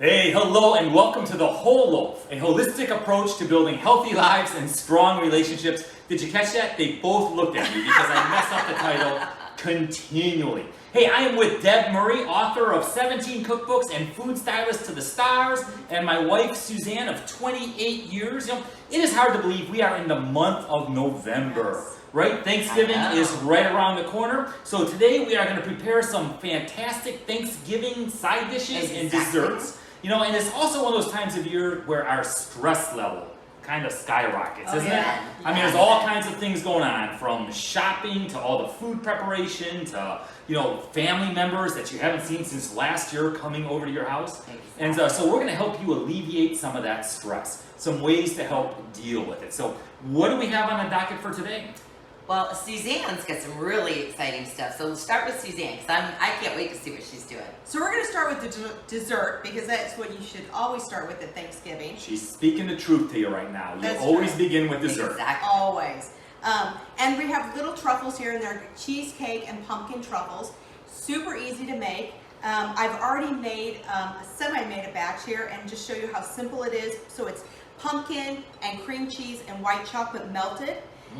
Hey, hello, and welcome to The Whole Loaf, a holistic approach to building healthy lives and strong relationships. Did you catch that? They both looked at me because I messed up the title continually. Hey, I am with Deb Murray, author of 17 cookbooks and food stylist to the stars, and my wife Suzanne of 28 years. You know, it is hard to believe we are in the month of November. Yes. Right? Thanksgiving is right around the corner. So today we are going to prepare some fantastic Thanksgiving side dishes and desserts. You know, and it's also one of those times of year where our stress level kind of skyrockets, isn't it? I mean, there's all kinds of things going on, from shopping to all the food preparation to, you know, family members that you haven't seen since last year coming over to your house. And so we're going to help you alleviate some of that stress, some ways to help deal with it. So what do we have on the docket for today? Well, Suzanne's got some really exciting stuff. So we'll start with Suzanne, because I can't wait to see what she's doing. So we're going to start with the dessert, because that's what you should always start with at Thanksgiving. She's speaking the truth to you right now. You That's always true. begin with dessert. Exactly. Always. And we have little truffles here, and they're cheesecake and pumpkin truffles. Super easy to make. I've already made, semi-made a batch here, and just show you how simple it is. So it's pumpkin and cream cheese and white chocolate melted.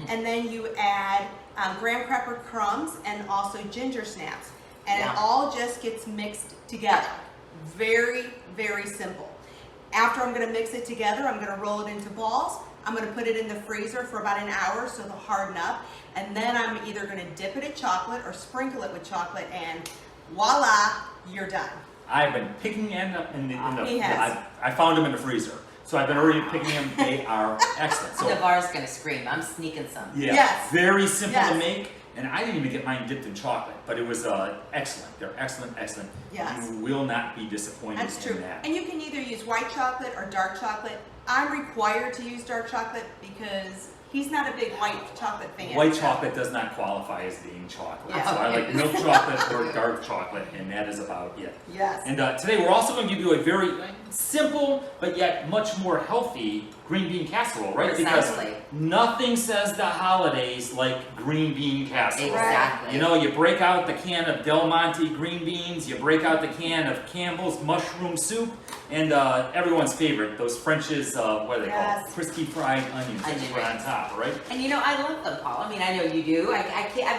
And then you add graham cracker crumbs and also ginger snaps. And it all just gets mixed together. Very, very simple. After I'm going to mix it together, I'm going to roll it into balls. I'm going to put it in the freezer for about an hour so they'll harden up. And then I'm either going to dip it in chocolate or sprinkle it with chocolate, and voila, you're done. I've been picking them up in the He has. I found them in the freezer. So I've been already picking them. They are excellent. So Navarre's going to scream. I'm sneaking some. yeah, Yes. very simple to Yes. make. And I didn't even get mine dipped in chocolate, but it was excellent. They're excellent, excellent. Yes. You will not be disappointed That's in true. that. And you can either use white chocolate or dark chocolate. I'm required to use dark chocolate because he's not a big white chocolate fan. White chocolate does not qualify as being chocolate. Yeah. So I like milk chocolate or dark chocolate, and that is about it. Yes. And today we're also going to give you a very simple but yet much more healthy green bean casserole, right? Precisely. Because nothing says the holidays like green bean casserole. Exactly. You know, you break out the can of Del Monte green beans, you break out the can of Campbell's mushroom soup, and everyone's favorite, those French's, what are they called? Crispy fried onions that you put on top, right? And you know, I love them, Paul. I mean, I know you do. I've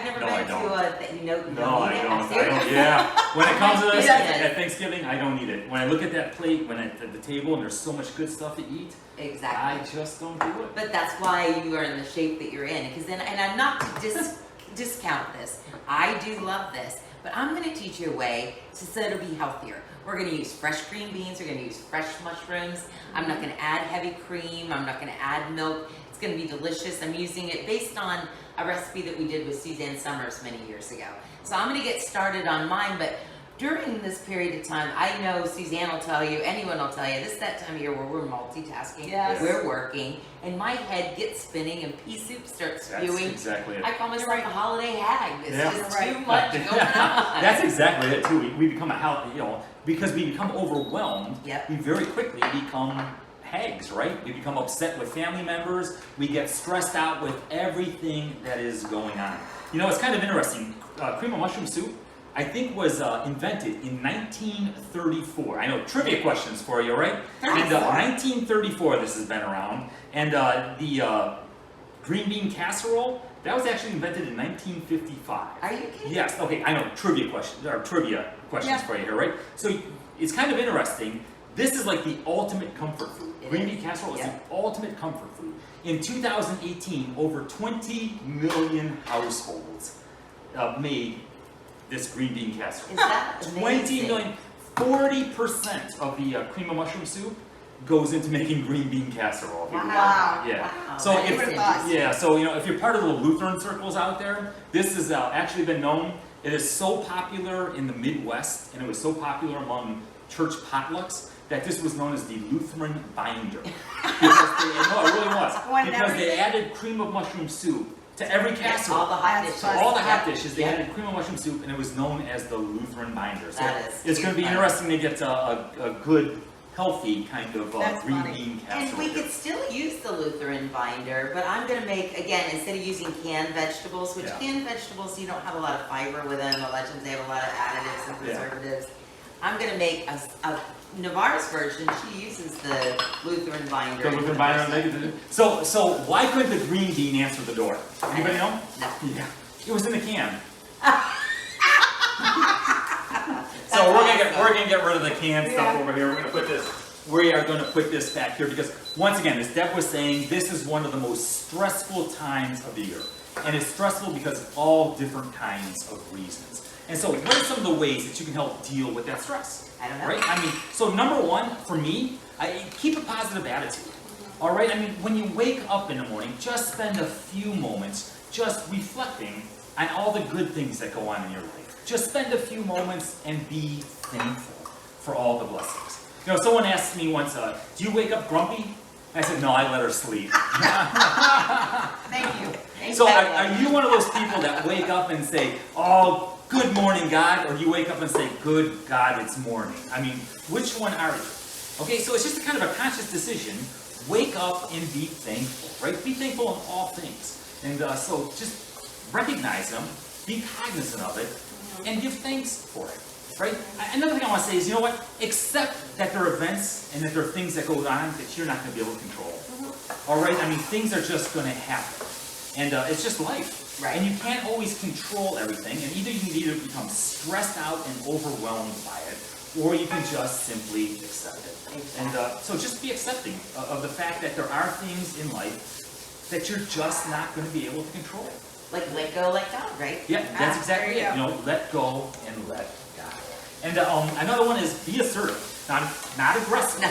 never No, been I don't. to a, you know, you No, don't I eat it. don't. I'm serious. Yeah. When it comes to this Yes. at Thanksgiving, I don't eat it. When I look at that plate, when at the table, and there's so much good stuff to eat, Exactly. I just don't do it. But that's why you are in the shape that you're in. Because then, and I'm not to discount this. I do love this, but I'm going to teach you a way so it'll be healthier. We're going to use fresh green beans. We're going to use fresh mushrooms. I'm not going to add heavy cream. I'm not going to add milk. It's going to be delicious. I'm using it based on a recipe that we did with Suzanne Summers many years ago. So I'm going to get started on mine, but during this period of time, I know Suzanne will tell you, anyone will tell you, this is that time of year where we're multitasking, we're working, and my head gets spinning and pea soup starts spewing. That's exactly it. I call myself a holiday hag. It's just Right. too much going on. That's exactly it too. We become because we become overwhelmed, we very quickly become hags, right? We become upset with family members. We get stressed out with everything that is going on. You know, it's kind of interesting. Cream of mushroom soup, I think, was invented in 1934. I know, trivia questions for you, right? And 1934 this has been around. And the green bean casserole, that was actually invented in 1955. Are you kidding? Yes, okay, I know, trivia questions for you here, right? So it's kind of interesting. This is like the ultimate comfort food. Green bean casserole is the ultimate comfort food. In 2018, over 20 million households made this green bean casserole. Is that 20 million, 40% of the cream of mushroom soup goes into making green bean casserole. Wow. Yeah. Wow. So That if is interesting. so you know, if you're part of the Lutheran circles out there, this has actually been known. It is so popular in the Midwest, and it was so popular among church potlucks that this was known as the Lutheran binder. No, it really was. Because they added cream of mushroom soup to every casserole. All the hot dishes. All the hot dishes, they added cream of mushroom soup, and it was known as the Lutheran binder. So it's going to be interesting to get a good, healthy kind of green bean casserole. And we could still use the Lutheran binder, but I'm going to make, again, instead of using canned vegetables, which canned vegetables, you don't have a lot of fiber with them. A lot of times they have a lot of additives and preservatives. I'm going to make a Navarre's version, she uses the Lutheran binder. The Lutheran binder. So why couldn't the green bean answer the door? Anybody know? No. Yeah. It was in the can. So we're gonna get rid of the can stuff over here. We are gonna put this back here because once again, as Deb was saying, this is one of the most stressful times of the year. And it's stressful because of all different kinds of reasons. And so what are some of the ways that you can help deal with that stress? I don't know. Right? I mean, so number one, for me, keep a positive attitude. All right? I mean, when you wake up in the morning, just spend a few moments just reflecting on all the good things that go on in your life. Just spend a few moments and be thankful for all the blessings. You know, someone asked me once, do you wake up grumpy? I said, no, I let her sleep. Thank you. So are you one of those people that wake up and say, oh, good morning, God, or you wake up and say, good God, it's morning? I mean, which one are you? Okay, so it's just a kind of a conscious decision. Wake up and be thankful, right? Be thankful in all things. And so just recognize them, be cognizant of it, and give thanks for it, right? Another thing I want to say is, you know what? Accept that there are events and that there are things that go on that you're not going to be able to control. All right? I mean, things are just going to happen. And it's just life. Right. And you can't always control everything. And either you can either become stressed out and overwhelmed by it, or you can just simply accept it. Exactly. And so just be accepting of the fact that there are things in life that you're just not going to be able to control. Like let go, let God, right? Yeah, that's exactly it. You know, let go and let God. And another one is be assertive, not aggressive.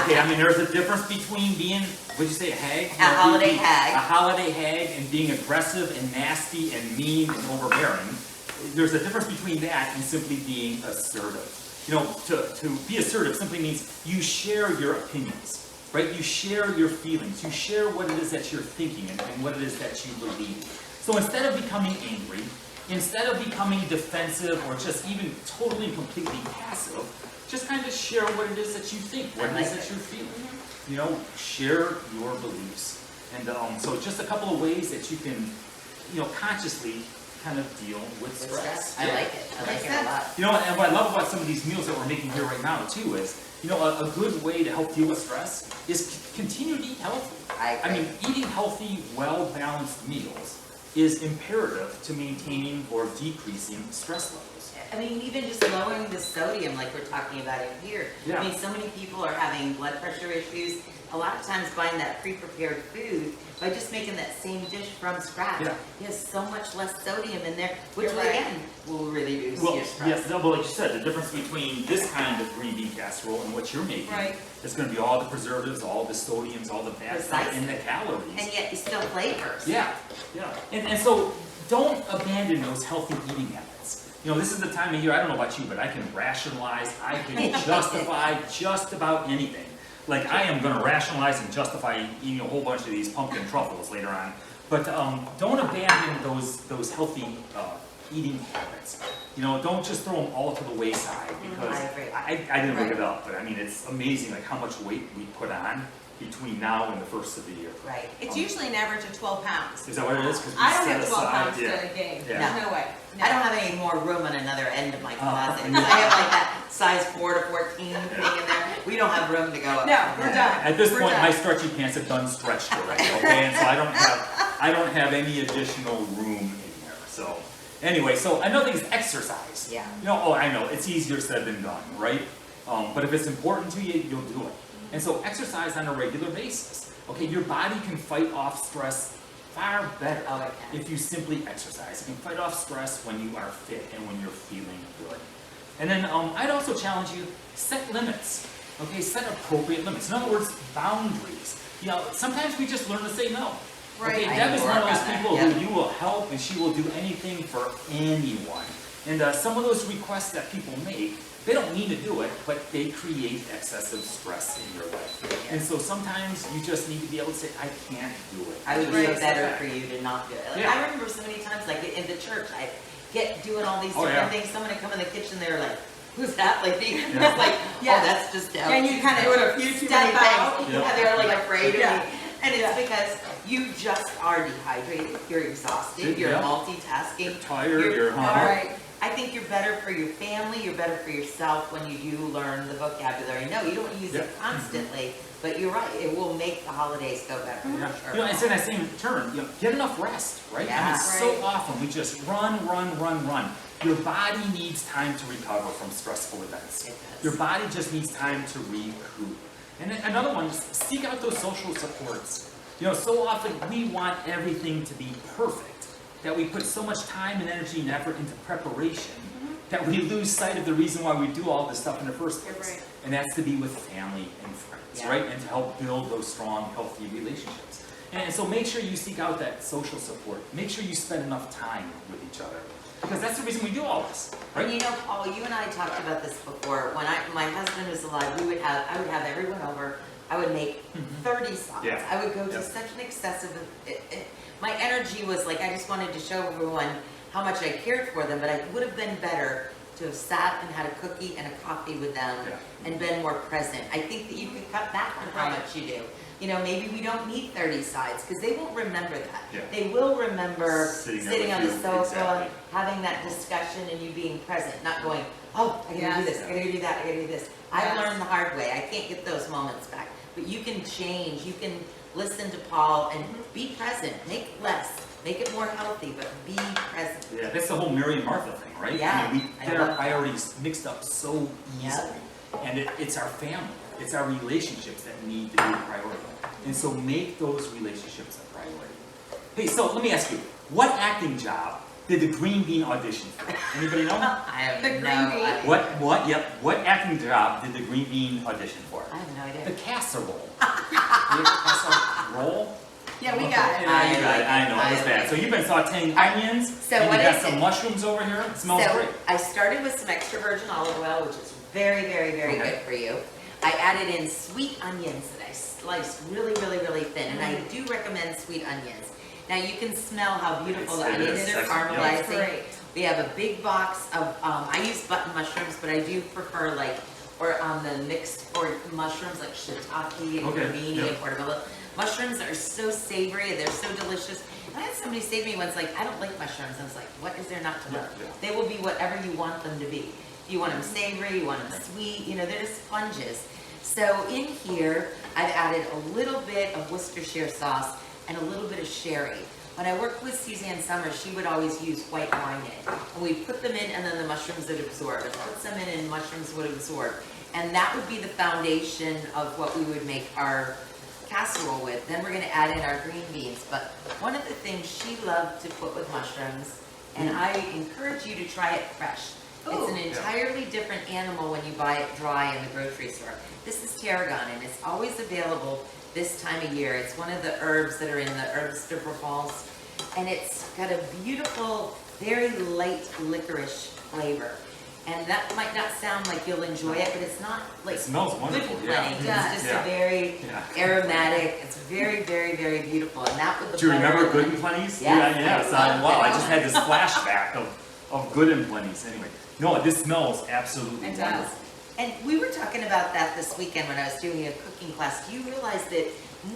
Okay, I mean, there's a difference between being, what'd you say, a hag? A holiday hag. A holiday hag and being aggressive and nasty and mean and overbearing. There's a difference between that and simply being assertive. You know, to be assertive simply means you share your opinions, right? You share your feelings. You share what it is that you're thinking and what it is that you believe. So instead of becoming angry, instead of becoming defensive or just even totally and completely passive, just kind of share what it is that you think, what it is that you're feeling. You know, share your beliefs. And so just a couple of ways that you can, you know, consciously kind of deal with stress. I like it. I like it a lot. You know, and what I love about some of these meals that we're making here right now too is, you know, a good way to help deal with stress is continue to eat healthy. I mean, eating healthy, well-balanced meals is imperative to maintaining or decreasing stress levels. I mean, even just lowering the sodium like we're talking about in here. Yeah. I mean, so many people are having blood pressure issues. A lot of times buying that pre-prepared food, by just making that same dish from scratch, it has so much less sodium in there, which again will really reduce your stress. Yes, no, but like you said, the difference between this kind of green bean casserole and what you're making is going to be all the preservatives, all the sodiums, all the bad stuff, and the calories. And yet you still flavors. Yeah. And so don't abandon those healthy eating habits. You know, this is the time of year, I don't know about you, but I can rationalize, I can justify just about anything. Like, I am going to rationalize and justify eating a whole bunch of these pumpkin truffles later on. But don't abandon those healthy eating habits. You know, don't just throw them all to the wayside, because I didn't look it up, but I mean, it's amazing like how much weight we put on between now and the first of the year. Right. It's usually an average of 12 pounds. Is that what it is? I don't have 12 pounds to gain. Yeah. There's no way. No. I don't have any more room on another end of my closet. I have like that size 4 to 14 thing in there. We don't have room to go up. No, we're done. At this point, done. my stretchy pants have done stretched already, okay? And so I don't have any additional room in here. So anyway, so another thing is exercise. Yeah. You know, I know, it's easier said than done, right? But if it's important to you, you'll do it. And so exercise on a regular basis. Okay, your body can fight off stress far better if you simply exercise. You can fight off stress when you are fit and when you're feeling good. And then I'd also challenge you, set limits. Okay, set appropriate limits. In other words, boundaries. You know, sometimes we just learn to say no. Right. Okay, Deb is one of those people who you will help and she will do anything for anyone. And some of those requests that people make, they don't mean to do it, but they create excessive stress in your life. And so sometimes you just need to be able to say, I can't do it. I would feel better for you to not do it. Like, Yeah. I remember so many times, like in the church, I get doing all these different things. Someone would come in the kitchen, they were like, who's that? Like, it's like, oh, that's just Deb. And you kind of doing a few too many out. things. Yeah, they're like afraid of me. And it's because you just are dehydrated, you're exhausted, you're multitasking. You're tired, you're hungry. Right. I think you're better for your family, you're better for yourself when you do learn the vocabulary. No, you don't use it constantly, but you're right, it will make the holidays go better. Yeah. Sure. You know, it's in that same turn, get enough rest, right? I mean, Yeah. so often we just run. Your body needs time to recover from stressful events. It does. Your body just needs time to recoup. And then another one, just seek out those social supports. You know, so often we want everything to be perfect, that we put so much time and energy and effort into preparation, that we lose sight of the reason why we do all this stuff in the first place. Right. And that's to be with family and friends, Yeah. right? And to help build those strong, healthy relationships. And so make sure you seek out that social support. Make sure you spend enough time with each other. Because that's the reason we do all this, right? And you know, Paul, you and I talked about this before. When my husband was alive, I would have everyone over. I would make 30 songs. Yeah. I would go to Yep. such an excessive. My energy was like I just wanted to show everyone how much I cared for them. But I would have been better to have sat and had a cookie and a coffee with them and been more present. I think that you could cut back on how much you do. You know, maybe we don't need 30 sides because they won't remember that. Yeah. They will remember Sitting there sitting with on the you, sofa, exactly. having that discussion and you being present, not going, oh, I gotta do this, I gotta do that, I gotta do this. I learned the hard way. I can't get those moments back. But you can change, you can listen to Paul and be present. Make less, make it more healthy, but be present. Yeah, that's the whole Mary and Martha thing, right? Yeah, I mean, we I get our love that. priorities mixed up so Yeah. easily. And it's our family, it's our relationships that need to be a priority. And so make those relationships a priority. Hey, so let me ask you, what acting job did the green bean audition for? Anybody know? I have The no green bean? idea. What acting job did the green bean audition for? I have no idea. The casserole. The casserole? Yeah, we got it. Yeah, you got it. I know, it was bad. So you've been sauteing onions, So and what you got is some it? mushrooms over here. It smells So great. I started with some extra virgin olive oil, which is very, very, very Okay. good for you. I added in sweet onions that I sliced really, really, really thin, and I do recommend sweet onions. Now you can smell how beautiful the It onions is. are That's- yeah. caramelizing. Great. We have a big box of, I use button mushrooms, but I do prefer like, or the mixed or mushrooms like shiitake and Okay, cremini yeah. and portobello. Mushrooms are so savory, they're so delicious. And I had somebody say to me once, like, I don't like mushrooms. I was like, what is there not to love? Yeah. They will be whatever you want them to be. You want them savory, you want them sweet, you know, they're just sponges. So in here, I've added a little bit of Worcestershire sauce and a little bit of sherry. When I worked with Suzanne Summers, she would always use white wine in it. And we put them in and then the mushrooms would absorb. It puts them in and mushrooms would absorb. And that would be the foundation of what we would make our casserole with. Then we're gonna add in our green beans. But one of the things she loved to put with mushrooms, and I encourage you to try it fresh. It's an Ooh. entirely different animal when you buy it dry in the grocery store. This is tarragon, and it's always available this time of year. It's one of the herbs that are in the herbs de Provence, and it's got a beautiful, very light licorice flavor. And that might not sound like you'll enjoy it, but it's not like It smells good wonderful, and yeah. plenty. It's just Yeah. a very Yeah. aromatic. It's very, very, very beautiful. And that with the Do you remember butter Good and- and Plenty's? Yes, Yeah. I So, love wow, I that. just had this flashback of Good and Plenty's. Anyway, no, this smells absolutely It wonderful. does. And we were talking about that this weekend when I was doing a cooking class. Do you realize that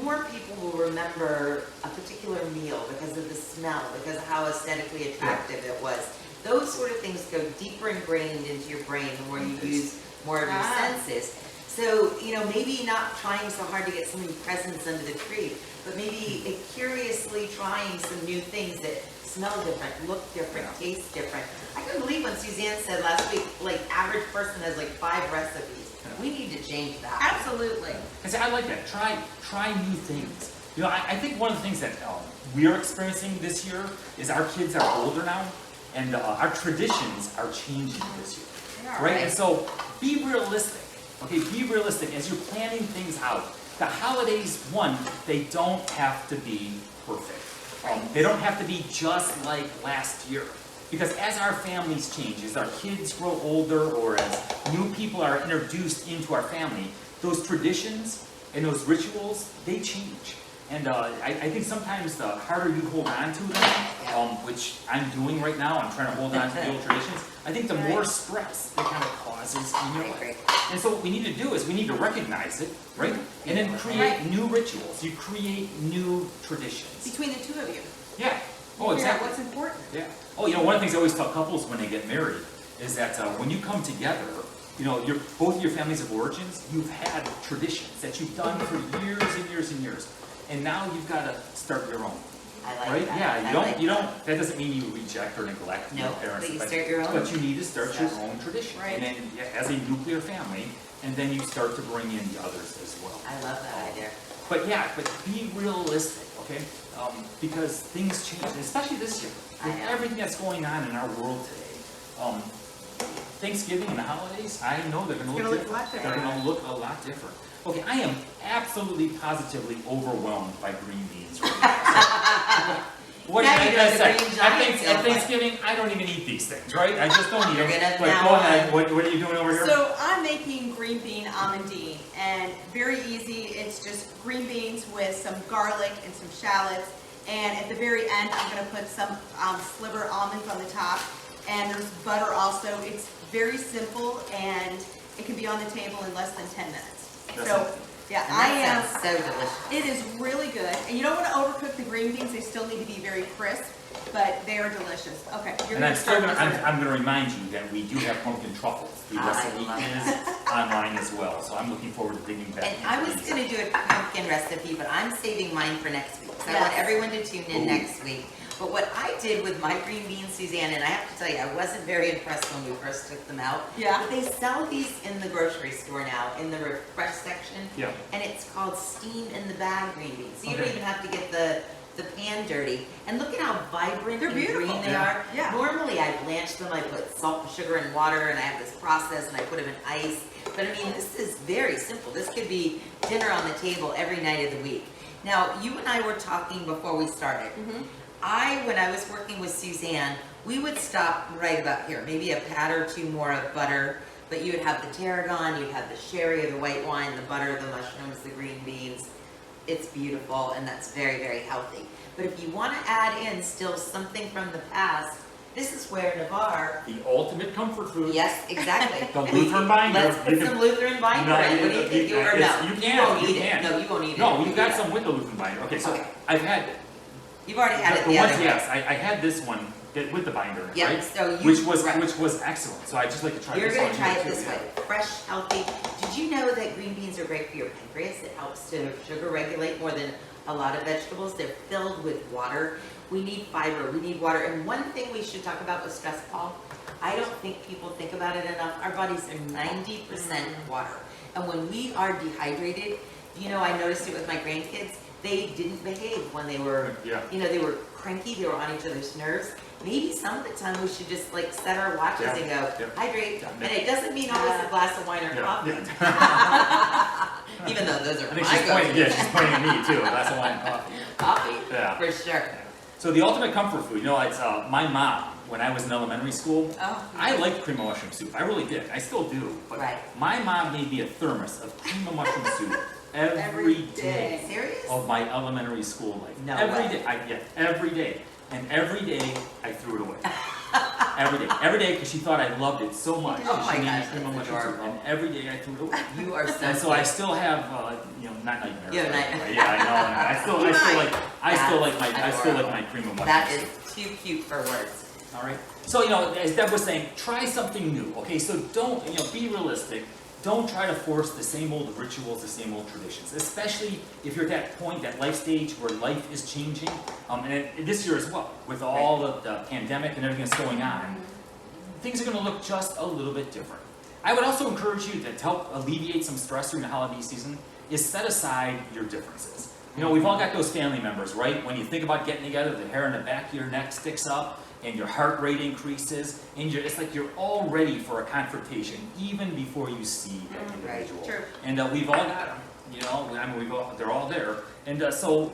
more people will remember a particular meal because of the smell, because of how aesthetically attractive it was? Those sort of things go deeper ingrained into your brain the more you use more of your senses. So, you know, maybe not trying so hard to get so many presents under the tree, but maybe curiously trying some new things that smell different, look different, taste different. I couldn't believe when Suzanne said last week, like, average person has like 5 recipes. We need to change that. Absolutely. I say, I like that. Try new things. You know, I think one of the things that we're experiencing this year is our kids are older now, and our traditions are changing this year, Yeah, right? And so be realistic. Okay, be realistic as you're planning things out. The holidays, one, they don't have to be perfect. They don't have to be just like last year. Because as our families change, as our kids grow older, or as new people are introduced into our family, those traditions and those rituals, they change. And I think sometimes the harder you hold on to them, which I'm doing right now, I'm trying to hold on to the old traditions, I think the more stress it kind of causes in your life. And so what we need to do is we need to recognize it, right? And then create new rituals. You create new traditions. Between the two of you. Yeah. Oh, exactly. What's important. Yeah. Oh, one of the things I always tell couples when they get married is that when you come together, both your families of origins, you've had traditions that you've done for years and years and years, and now you've got to start your own. I like Right? that. Yeah. You don't. That doesn't mean you reject or neglect your parents. But you start your own. But you need to start your own tradition, Right. and then as a nuclear family, and then you start to bring in the others as well. I love that idea. But be realistic, okay? Because things change, especially this year. With everything that's going on in our world today, Thanksgiving and the holidays, I know they're going to look different. They're going to look a lot different. Okay, I am absolutely, positively overwhelmed by green beans right now. So, what Now do you're the green giant at Thanksgiving, I don't even eat these things, right? I just don't eat them. You're gonna But now go ahead, what are you doing over here? So I'm making green bean amandine, and very easy. It's just green beans with some garlic and some shallots, and at the very end, I'm going to put some sliver almonds on the top, and there's butter also. It's very simple, and it can be on the table in less than 10 minutes. Yeah, That sounds so delicious. It is really good, and you don't want to overcook the green beans. They still need to be very crisp, but they are delicious. Okay, you're And going to I'm going to remind you that we do have pumpkin truffles. The recipe love is online as well, so I'm looking forward to digging back. And I was going to do a pumpkin recipe, but I'm saving mine for next week. So I want everyone to tune in next week. But what I did with my green beans, Suzanne, and I have to tell you, I wasn't very impressed when we first took them out. Yeah. But they sell these in the grocery store now, in the refresh section. Yeah. And it's called steam in the bag green beans. So you don't Okay. even have to get the pan dirty. And look at how vibrant They're and beautiful. green they Yeah. are. Yeah. Normally I blanch them, I put salt and sugar and water, and I have this process, and I put them in ice. But I mean, this is very simple. This could be dinner on the table every night of the week. Now, you and I were talking before we started. When I was working with Suzanne, we would stop right about here, maybe a pat or two more of butter, but you would have the tarragon, you'd have the sherry or the white wine, the butter, the mushrooms, the green beans. It's beautiful, and that's very, very healthy. But if you want to add in still something from the past, this is where Navarre. The ultimate comfort food. Yes, exactly. The Lutheran binder. Let's put some Lutheran binder in. What do you think? Or no? You You can. won't You eat can. it. No, you won't eat it. No, we've You got eat it. some with the Lutheran binder. Okay, so Okay. I've had You've already had it the the ones. other Yes, way. I had this one with the binder, Yeah, right? so you- which was excellent. So I just like to try You're this going one to try here it too, this yeah. way. Fresh, healthy. Did you know that green beans are great for your pancreas? It helps to sugar regulate more than a lot of vegetables. They're filled with water. We need fiber. We need water. And one thing we should talk about with stress, Paul, I don't think people think about it enough. Our bodies are 90% water. And when we are dehydrated, I noticed it with my grandkids. They didn't behave when they were, they were cranky. They were on each other's nerves. Maybe some of the time we should just set our watches and go, hydrate. Yeah. And it doesn't mean always a glass of wine or coffee. Even though those are I think my she's pointing. go-to. Yeah, she's pointing at me too. That's a wine and coffee. Coffee, Yeah. for sure. So the ultimate comfort food, it's my mom. When I was in elementary school, I liked cream of mushroom soup. I really did. I still do. But my mom made me a thermos of cream of mushroom soup every day Serious? of my elementary school life. No every way. day. Every day. And every day I threw it away. Every day, because she thought I loved it so much. Oh my She made me gosh, cream of that's mushroom soup, adorable. and every day I threw it away. You are so And so I still have, not nightmares. You have but- nightmares. Yeah, I know. I still like my adorable. cream of mushroom That soup. is too cute for words. All right. So, as Deb was saying, try something new. Okay, so don't, be realistic. Don't try to force the same old rituals, the same old traditions, especially if you're at that point, that life stage where life is changing. And this year as well, with all of the pandemic and everything that's going on, things are going to look just a little bit different. I would also encourage you to help alleviate some stress during the holiday season is set aside your differences. We've all got those family members, right? When you think about getting together, the hair on the back of your neck sticks up, and your heart rate increases, and it's like you're all ready for a confrontation even before you see that individual. True. And we've all got them, they're all there. And so,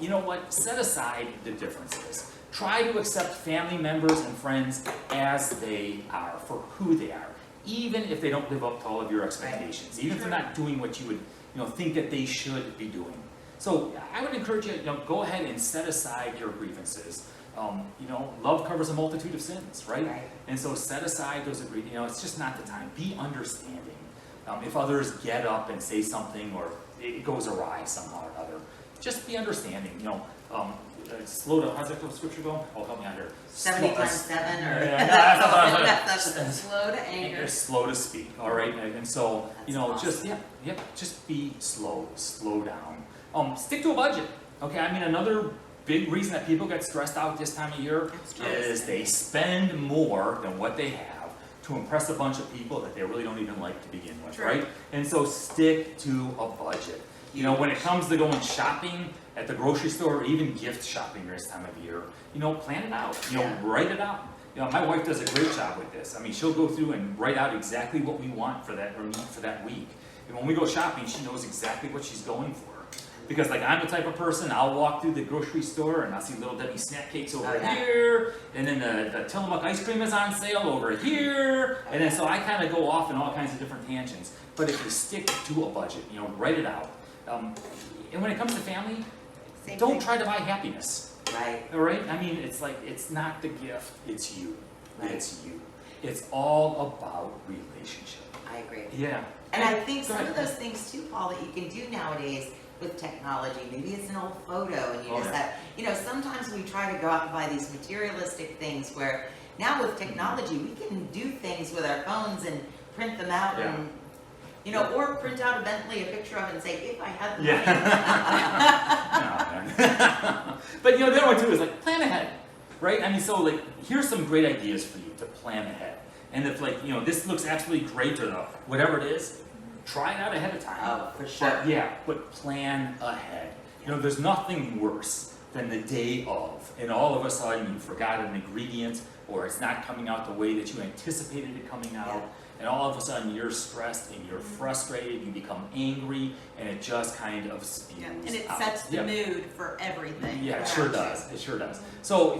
set aside the differences. Try to accept family members and friends as they are, for who they are, even if they don't live up to all of your expectations, even if they're not doing what you would think that they should be doing. So I would encourage you, go ahead and set aside your grievances. Love covers a multitude of sins, right? And so set aside those agreements. It's just not the time. Be understanding. If others get up and say something or it goes awry somehow or another, just be understanding. Slow to, how's that scripture go? Oh, help me out here. 70 times 7 or Yeah, Slow to anger. slow to speak, all right? And so, That's awesome. just be slow down. Stick to a budget, okay? I mean, another big reason that people get stressed out this time of year is they spend more than what they have to impress a bunch of people that they really don't even like to begin with, True. right? And so stick to a budget. When it comes to going shopping at the grocery store or even gift shopping this time of year, plan it out, write it out. My wife does a great job with this. I mean, she'll go through and write out exactly what we want for that or need for that week. And when we go shopping, she knows exactly what she's going for. Because I'm the type of person, I'll walk through the grocery store and I'll see Little Debbie snack cakes over here, and then the Tillamook ice cream is on sale over here, and then so I kind of go off in all kinds of different tangents. But if you stick to a budget, write it out. And when it comes to family, don't try to buy happiness. Right. All right? I mean, it's not the gift, it's you. Right. It's you. It's all about relationship. I agree. Yeah. And I think Go some ahead. of those things too, Paul, that you can do nowadays with technology. Maybe it's an old photo and you just have, sometimes we try to go out and buy these materialistic things where now with technology we can do things with our phones and print them out and or print out a Bentley, a picture of it and say, if I had the money. But the other one too is plan ahead, right? I mean, so here's some great ideas for you to plan ahead. And if this looks absolutely great or whatever it is, try it out ahead of time. Oh, for sure. But plan ahead. There's nothing worse than the day of, and all of a sudden you forgot an ingredient, or it's not coming out the way that you anticipated it coming out, and all of a sudden you're stressed and you're frustrated, you become angry, and it just kind of spews And it out. sets the mood for everything. Yeah, it sure does. It sure does. So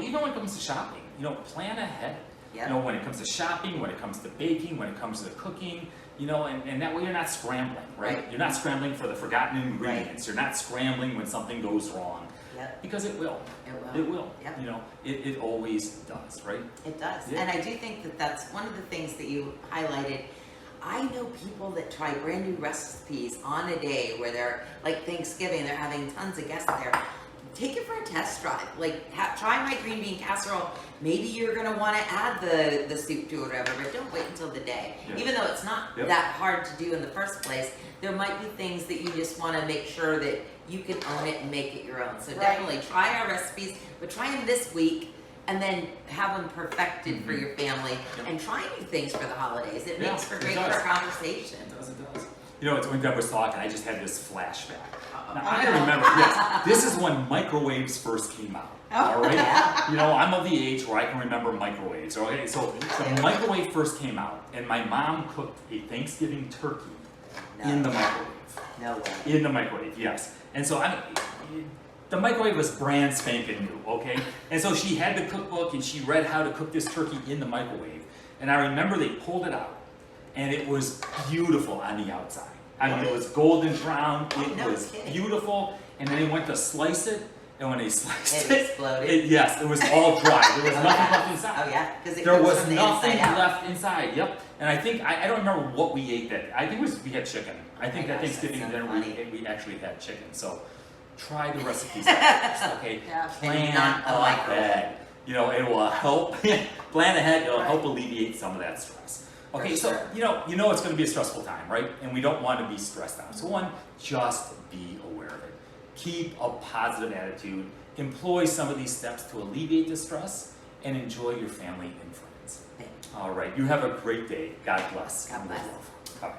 even when it comes to shopping, plan ahead. Yep. When it comes to shopping, when it comes to baking, when it comes to cooking, and that way you're not scrambling, right? You're not scrambling for the forgotten ingredients. You're not scrambling when something goes wrong. Yep. Because it will. It will. It will. Yep. It always does, right? It does. Yeah. And I do think that that's one of the things that you highlighted. I know people that try brand new recipes on a day where they're like Thanksgiving, they're having tons of guests there. Take it for a test drive. Try my green bean casserole. Maybe you're going to want to add the soup to it or whatever, but don't wait until the day. Yeah. Even though it's not that hard to do in the first place, there might be things that you just want to make sure that you can own it and make it your own. So definitely try our recipes, but try them this week and then have them perfected for your family and try new things for the holidays. It makes for great conversation. It does. It's when Deb was talking, I just had this flashback. Now, I remember, this is when microwaves first came out. All right? I'm of the age where I can remember microwaves. Okay, so the microwave first came out, and my mom cooked a Thanksgiving turkey in the microwave. No way. In the microwave, yes. And so the microwave was brand spanking new, okay? And so she had the cookbook, and she read how to cook this turkey in the microwave. And I remember they pulled it out, and it was beautiful on the outside. I mean, it was golden brown, it was beautiful, and then they went to slice it, and when they sliced it exploded. It was all dry. There was nothing left inside. Oh yeah, because there was nothing left inside. Yep. And I think I don't remember what we ate that. I think we had chicken. I think that Thanksgiving dinner we actually had chicken. So try the recipes out, okay? Plan ahead. It will help. Plan ahead. It'll help alleviate some of that stress. Okay, so it's going to be a stressful time, right? And we don't want to be stressed out. So just be aware of it. Keep a positive attitude. Employ some of these steps to alleviate the stress and enjoy your family and friends. All right, you have a great day. God bless. God bless. Bye.